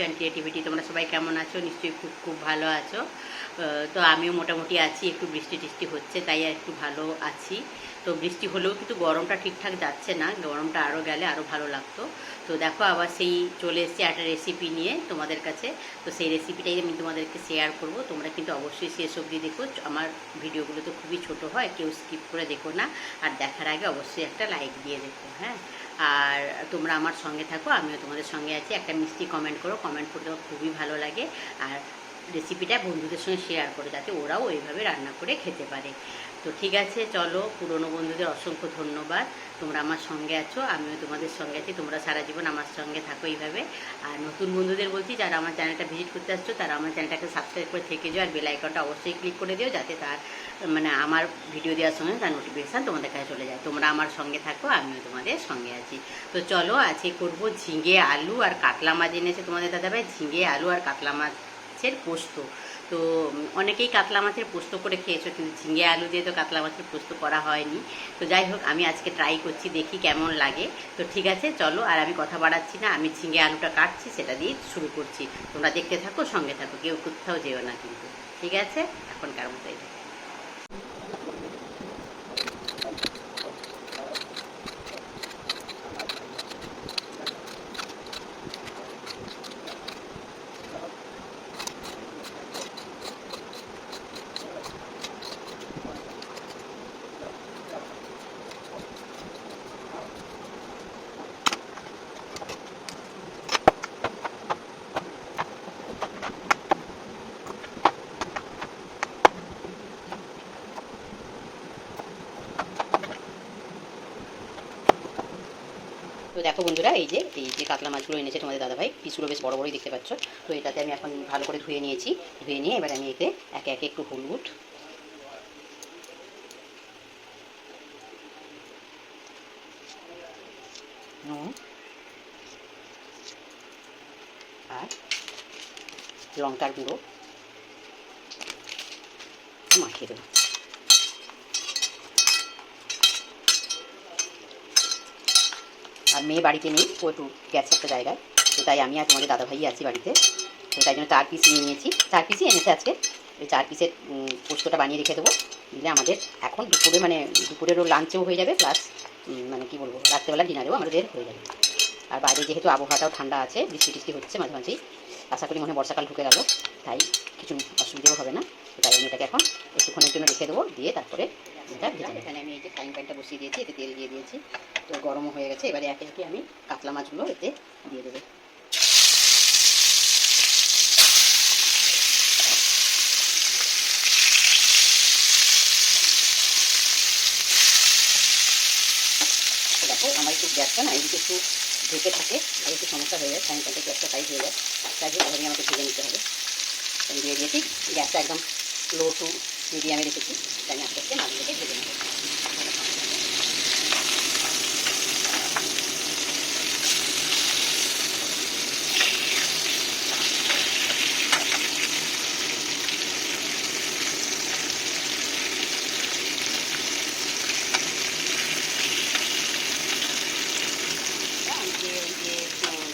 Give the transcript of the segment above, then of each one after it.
And creativity. তোমরা সবাই কেমন আছো? নিশ্চয়ই খুব খুব ভালো আছো। তো আমিও মোটামুটি আছি, একটু বৃষ্টি টিষ্টি হচ্ছে তাই একটু ভালো আছি। তো বৃষ্টি হলেও কিন্তু গরমটা ঠিকঠাক যাচ্ছে না, গরমটা আরও গেলে আরও ভালো লাগতো। তো দেখো আবার সেই চলে এসেছি একটা রেসিপি নিয়ে তোমাদের কাছে। তো সেই রেসিপিটাই আমি তোমাদেরকে শেয়ার করব। তোমরা কিন্তু অবশ্যই শেষ অবধি দেখো, আমার ভিডিওগুলো তো খুবই ছোট হয়, কেউ স্কিপ করে দেখো না। আর দেখার আগে অবশ্যই একটা লাইক দিয়ে দেখো, হ্যাঁ। আর তোমরা আমার সঙ্গে থাকো, আমিও তোমাদের সঙ্গে আছি। একটা মিষ্টি কমেন্ট করো, কমেন্ট করতে আমার খুবই ভালো লাগে। আর রেসিপিটা বন্ধুদের সঙ্গে শেয়ার করো যাতে ওরাও ওইভাবে রান্না করে খেতে পারে। তো ঠিক আছে, চলো। পুরনো বন্ধুদের অসংখ্য ধন্যবাদ, তোমরা আমার সঙ্গে আছো, আমিও তোমাদের সঙ্গে আছি। তোমরা সারা জীবন আমার সঙ্গে থাকো এইভাবে। আর নতুন বন্ধুদের বলছি, যারা আমার চ্যানেলটা ভিজিট করতে আসছো তারা আমার চ্যানেলটাকে সাবস্ক্রাইব করে থেকে যাও, আর বেল আইকনটা অবশ্যই ক্লিক করে দিও যাতে তার আমার ভিডিও দেওয়ার সঙ্গে তার নোটিফিকেশান তোমাদের কাছে চলে যায়। তোমরা আমার সঙ্গে থাকো, আমিও তোমাদের সঙ্গে আছি। তো চলো, আজকে করবো ঝিঙে আলু আর কাতলা মাছ এনেছে তোমাদের দাদাভাই। ঝিঙে আলু আর কাতলা মাছের পোস্ত। তো অনেকেই কাতলা মাছের পোস্ত করে খেয়েছো, কিন্তু ঝিঙে আলু দিয়ে তো কাতলা মাছের পোস্ত করা হয়নি। তো যাই হোক, আমি আজকে ট্রাই করছি, দেখি কেমন লাগে। তো ঠিক আছে, চলো। আর আমি কথা বাড়াচ্ছি না, আমি ঝিঙে আলুটা কাটছি, সেটা দিয়ে শুরু করছি। তোমরা দেখতে থাকো, সঙ্গে থাকো, কেউ কোথাও যেও না কিন্তু। ঠিক আছে, এখনকার মতোই। তো দেখো বন্ধুরা, এই যে কাতলা মাছগুলো এনেছে তোমাদের দাদাভাই, পিসগুলো বেশ বড় বড়ই দেখতে পাচ্ছ। তো এটাতে আমি এখন ভালো করে ধুয়ে নিয়েছি। ধুয়ে নিয়ে এবার আমি এতে একে একে একটু হলুদ, নুন আর লঙ্কার গুঁড়ো মাখিয়ে দেবো। আর মেয়ে বাড়িতে নেই, ও একটু গেছে একটা জায়গায়। তো তাই আমি আর তোমাদের দাদাভাই আছি বাড়িতে। তো তাই জন্য 4 পিস নিয়ে নিয়েছি, 4 পিসই এনেছে আজকে। ওই 4 পিসের পোস্তটা বানিয়ে রেখে দেবো। দিলে আমাদের এখন দুপুরে দুপুরেরও লাঞ্চেও হয়ে যাবে, প্লাস কী বলবো, রাত্রেবেলা ডিনারেও আমাদের হয়ে যাবে। আর বাইরে যেহেতু আবহাওয়াটাও ঠান্ডা আছে, বৃষ্টি টিষ্টি হচ্ছে মাঝে মাঝেই, আশা করি মনে বর্ষাকাল ঢুকে গেল, তাই কিছু অসুবিধাও হবে না। তো তাই আমি এটাকে এখন একটুক্ষণের জন্য রেখে দেবো, দিয়ে তারপরে এটা ভেজে। এখানে আমি এই যে ফ্রাইং প্যানটা বসিয়ে দিয়েছি, এতে তেল দিয়ে দিয়েছি। তো গরমও হয়ে গেছে, এবারে একে একে আমি কাতলা মাছগুলো এতে দিয়ে দেবো। দেখো, আমার একটু গ্যাসটা না এদিকে একটু ঢেকে থাকে, আর একটু সমস্যা হয়ে যায়, ফ্রাইং প্যানটা একটু একটা সাইজ হয়ে যায়, তাই হোক ওভাবেই আমাকে ভেজে নিতে হবে। আমি দিয়ে দিয়েছি, গ্যাসটা একদম লো টু মিডিয়ামে রেখেছি, তাই আমি আস্তে আস্তে মাছগুলোকে ভেজে নেব।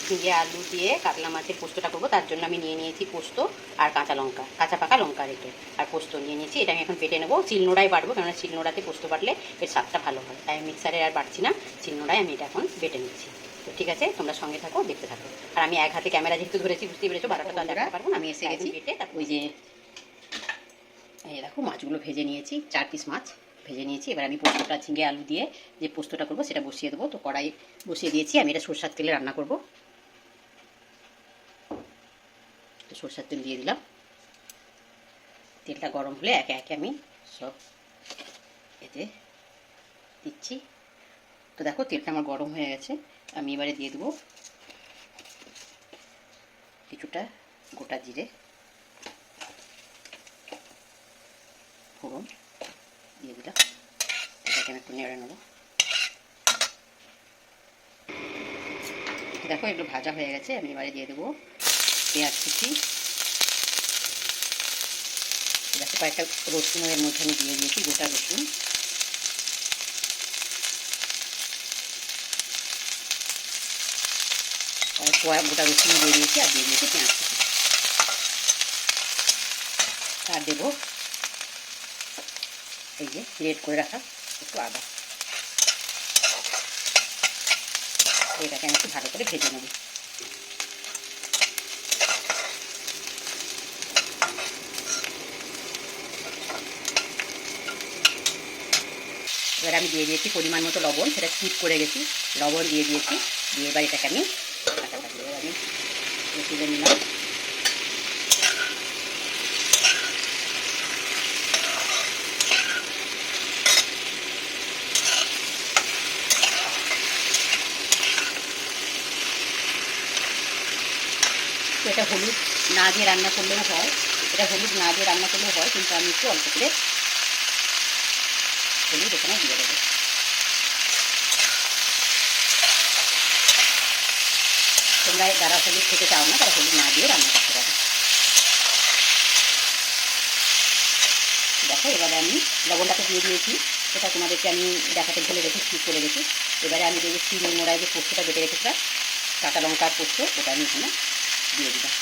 ঝিঙে আলু দিয়ে কাতলা মাছের পোস্তটা করবো, তার জন্য আমি নিয়ে নিয়েছি পোস্ত আর কাঁচা লঙ্কা, কাঁচা পাকা লঙ্কা রেখে, আর পোস্ত নিয়ে নিয়েছি। এটা আমি এখন বেটে নেবো, শিলনোড়ায় বাটবো, কেননা শিলনোড়াতে পোস্ত বাটলে এর স্বাদটা ভালো হয়। তাই মিক্সারে আর বাটছি না, শিলনোড়ায় আমি এটা এখন বেটে নিচ্ছি। তো ঠিক আছে, তোমরা সঙ্গে থাকো, দেখতে থাকো। আর আমি এক হাতে ক্যামেরা যেহেতু ধরেছি, বুঝতেই পেরেছো, বারোটা তো দেখাতে পারবো না। আমি এসে গেছি বেটে, তারপর ওই যে এই দেখো মাছগুলো ভেজে নিয়েছি, 4 পিস মাছ ভেজে নিয়েছি। এবার আমি পোস্তটা ঝিঙে আলু দিয়ে যে পোস্তটা করবো সেটা বসিয়ে দেবো। তো কড়াই বসিয়ে দিয়েছি, আমি এটা সরষের তেলে রান্না করবো। সরষের তেল দিয়ে দিলাম, তেলটা গরম হলে একে একে আমি সব এতে দিচ্ছি। তো দেখো তেলটা আমার গরম হয়ে গেছে, আমি এবারে দিয়ে দেবো কিছুটা গোটা জিরে ফোড়ন দিয়ে দিলাম। এটাকে আমি একটু নেড়ে নেবো। দেখো একটু ভাজা হয়ে গেছে, আমি এবারে দিয়ে দেবো পেঁয়াজ কুচি। দেখো কয়েকটা রসুনের মধ্যে আমি দিয়ে দিয়েছি, গোটা রসুন। কয়েক গোটা রসুন দিয়ে দিয়েছি, আর দিয়ে দিয়েছি পেঁয়াজ কুচি। আর দেবো এই যে রেড করে রাখা একটু আদা। এটাকে আমি একটু ভালো করে ভেজে নেব। এবার আমি দিয়ে দিয়েছি পরিমাণ মতো লবণ, সেটা স্কিপ করে গেছি, লবণ দিয়ে দিয়েছি। দিয়ে এবার এটাকে আমি তুলে নিলাম। এটা হলুদ না দিয়ে রান্না করলেও হয়, এটা হলুদ না দিয়ে রান্না করলেও হয়, কিন্তু আমি একটু অল্প করে হলুদ এখানে দিয়ে দেবো। তোমরা যারা হলুদ খেতে চাও না তারা হলুদ না দিয়ে রান্না করতে পারো। দেখো এবারে আমি লবণটাকে দিয়ে দিয়েছি, সেটা তোমাদেরকে আমি দেখাতে ভুলে গেছি, স্কিপ করে গেছি। এবারে আমি দিয়ে চিনি মোড়ায় যে পোস্তটা বেটে রেখেছিলাম, কাঁচা লঙ্কার পোস্ত, ওটা আমি এখানে দিয়ে দিলাম।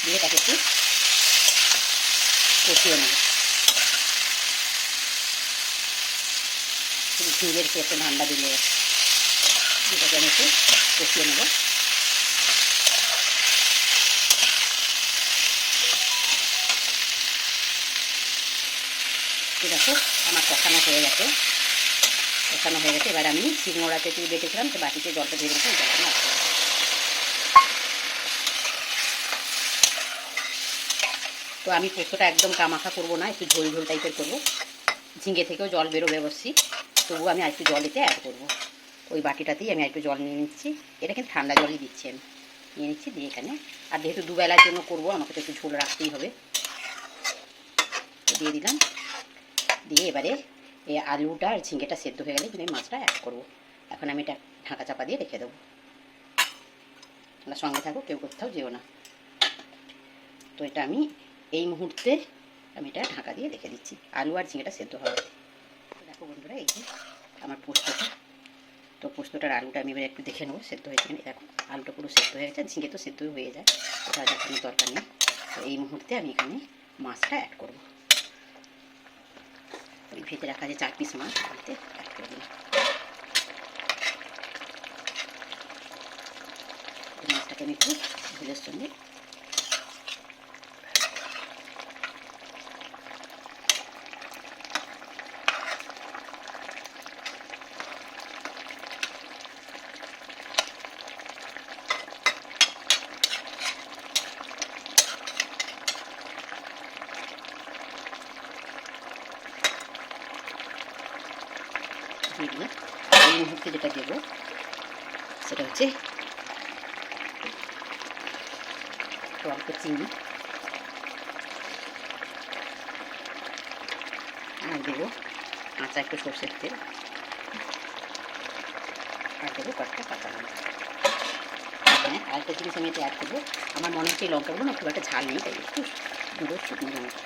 দিয়ে তাকে একটু কষিয়ে নেব। শুধু ঝিঙের একটু ঠান্ডা দিলে এটাকে আমি একটু কষিয়ে নেব। দেখো আমার কষানো হয়ে গেছে, এবার আমি চিংড়াতে দিয়ে বেটেছিলাম, তো বাটিতে জলটা দিয়ে রেখে জলটা আমি আসতে। তো আমি পোস্তটা একদম কামাখা করবো না, একটু ঝোল ঝোল টাইপের করবো। ঝিঙে থেকেও জল বেরোবে অবশ্যই, তবুও আমি আরেকটু জল এতে অ্যাড করবো। ওই বাটিটাতেই আমি একটু জল নিয়ে নিচ্ছি, এটা কিন্তু ঠান্ডা জলই দিচ্ছি আমি, নিয়ে নিচ্ছি। দিয়ে এখানে আর যেহেতু দুবেলার জন্য করবো, আমাকে তো একটু ঝোল রাখতেই হবে, দিয়ে দিলাম। দিয়ে এবারে এই আলুটা আর ঝিঙেটা সেদ্ধ হয়ে গেলে কিন্তু আমি মাছটা অ্যাড করবো। এখন আমি এটা ঢাকা চাপা দিয়ে রেখে দেবো। তোমরা সঙ্গে থাকো, কেউ কোথাও যেও না। তো এটা আমি এই মুহূর্তে আমি এটা ঢাকা দিয়ে রেখে দিচ্ছি, আলু আর ঝিঙেটা সেদ্ধ হবে। দেখো বন্ধুরা, এই যে আমার পোস্তটা, তো পোস্তটার আলুটা আমি এবার একটু দেখে নেবো সেদ্ধ হয়েছে কিনা। দেখো আলুটা পুরো সেদ্ধ হয়ে গেছে, ঝিঙে তো সেদ্ধ হয়ে যায়, ওটা দেখানোর দরকার নেই। তো এই মুহূর্তে আমি এখানে মাছটা অ্যাড করবো। ওই ভেজে রাখা যে 4 পিস মাছ এতে অ্যাড করে দিলাম। মাছটাকে আমি একটু ঝোলের সঙ্গে দিয়ে দিলাম। এই মুহূর্তে যেটা দেবো সেটা হচ্ছে অল্প চিনি, আর দেবো কাঁচা একটু সর্ষের তেল, আর দেবো কয়েকটা কাঁচা লঙ্কা। হ্যাঁ, আরেকটা জিনিস আমি এতে অ্যাড করবো, আমার মনে হচ্ছে এই লঙ্কাগুলো না খুব একটা ঝাল নেই, তাই একটু গুঁড়ো শুকনো লঙ্কা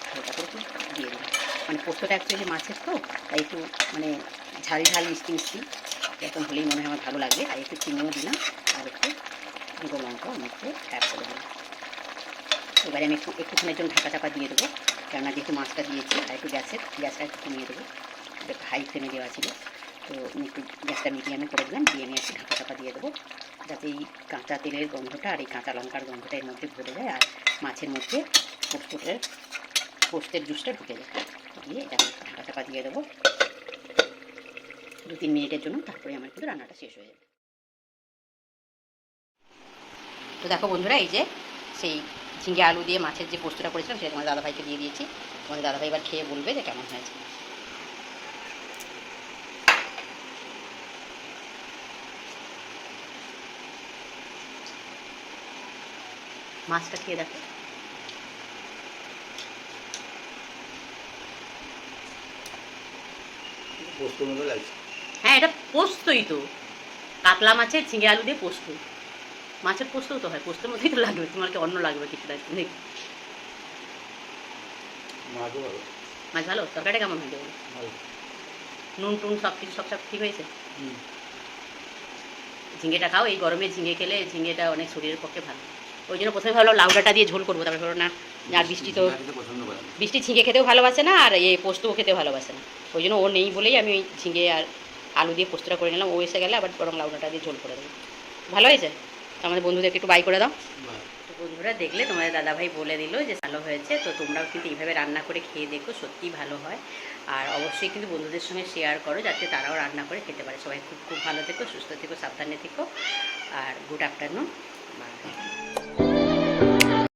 হালকা করে দিয়ে দিলাম। মানে পোস্তটা অ্যাকচুয়ালি মাছের তো, তাই একটু মানে ঝাল ঝাল মিষ্টি মিষ্টি এরকম হলেই মনে হয় আমার ভালো লাগবে। আর একটু চিনিও দিলাম, আর একটু গুঁড়ো লঙ্কাও আমি একটু অ্যাড করে দিলাম। এবারে আমি একটুখানের জন্য ঢাকা চাপা দিয়ে দেবো, কেননা যেহেতু মাছটা দিয়েছি। আর একটু গ্যাসটা একটু কমিয়ে দেবো, একটু হাই ফ্লেমে দেওয়া ছিল, তো আমি একটু গ্যাসটা মিডিয়ামে করে দিলাম। দিয়ে আমি একটু ঢাকা চাপা দিয়ে দেবো, যাতে এই কাঁচা তেলের গন্ধটা আর এই কাঁচা লঙ্কার গন্ধটা এর মধ্যে ভরে যায়, আর মাছের মধ্যে পোস্তের জুসটা ঢুকে যায়। দিয়ে এটা আমি ঢাকা চাপা দিয়ে দেবো 2-3 মিনিটের জন্য, তারপরে আমার কিন্তু রান্নাটা শেষ হয়ে যাবে। তো দেখো বন্ধুরা, এই যে সেই ঝিঙে আলু দিয়ে মাছের যে পোস্তটা করেছিলাম সেটা তোমার দাদাভাইকে দিয়ে দিয়েছি। তোমাদের দাদাভাই এবার খেয়ে বলবে যে কেমন হয়েছে। মাছটা খেয়ে দেখো। হ্যাঁ, এটা পোস্তই তো, কাতলা মাছের ঝিঙে আলু দিয়ে পোস্ত। মাছের পোস্তও তো হয়, পোস্তের মধ্যেই তো লাগবে, তোমার কি অন্য লাগবে কিছু নেই? মাছ ভালো, তরকারিটা কেমন হয়েছে? নুন টুন সব কিছু সব ঠিক হয়েছে? ঝিঙেটা খাও, এই গরমে ঝিঙে খেলে ঝিঙেটা অনেক শরীরের পক্ষে ভালো। ওই জন্য প্রথমে ভাবলাম লাউ ডাঁটা দিয়ে ঝোল করবো, তারপরে ভাবলাম না, আর বৃষ্টি তো, পছন্দ করে না। বৃষ্টি ঝিঙে খেতেও ভালোবাসে না, আর পোস্তও খেতে ভালোবাসে না। ওই জন্য ও নেই বলেই আমি ওই ঝিঙে আর আলু দিয়ে পোস্তটা করে নিলাম। ও এসে গেলে আবার বরং লাউ ডাঁটা দিয়ে ঝোল করে দেবো। ভালো হয়েছে? তো আমাদের বন্ধুদেরকে একটু বাই করে দাও। তো বন্ধুরা দেখলে তোমাদের দাদাভাই বলে দিল যে ভালো হয়েছে। তো তোমরাও কিন্তু এইভাবে রান্না করে খেয়ে দেখো, সত্যিই ভালো হয়। আর অবশ্যই কিন্তু বন্ধুদের সঙ্গে শেয়ার করো, যাতে তারাও রান্না করে খেতে পারে। সবাই খুব খুব ভালো থেকো, সুস্থ থেকো, সাবধানে থেকো, আর গুড আফটারনুন।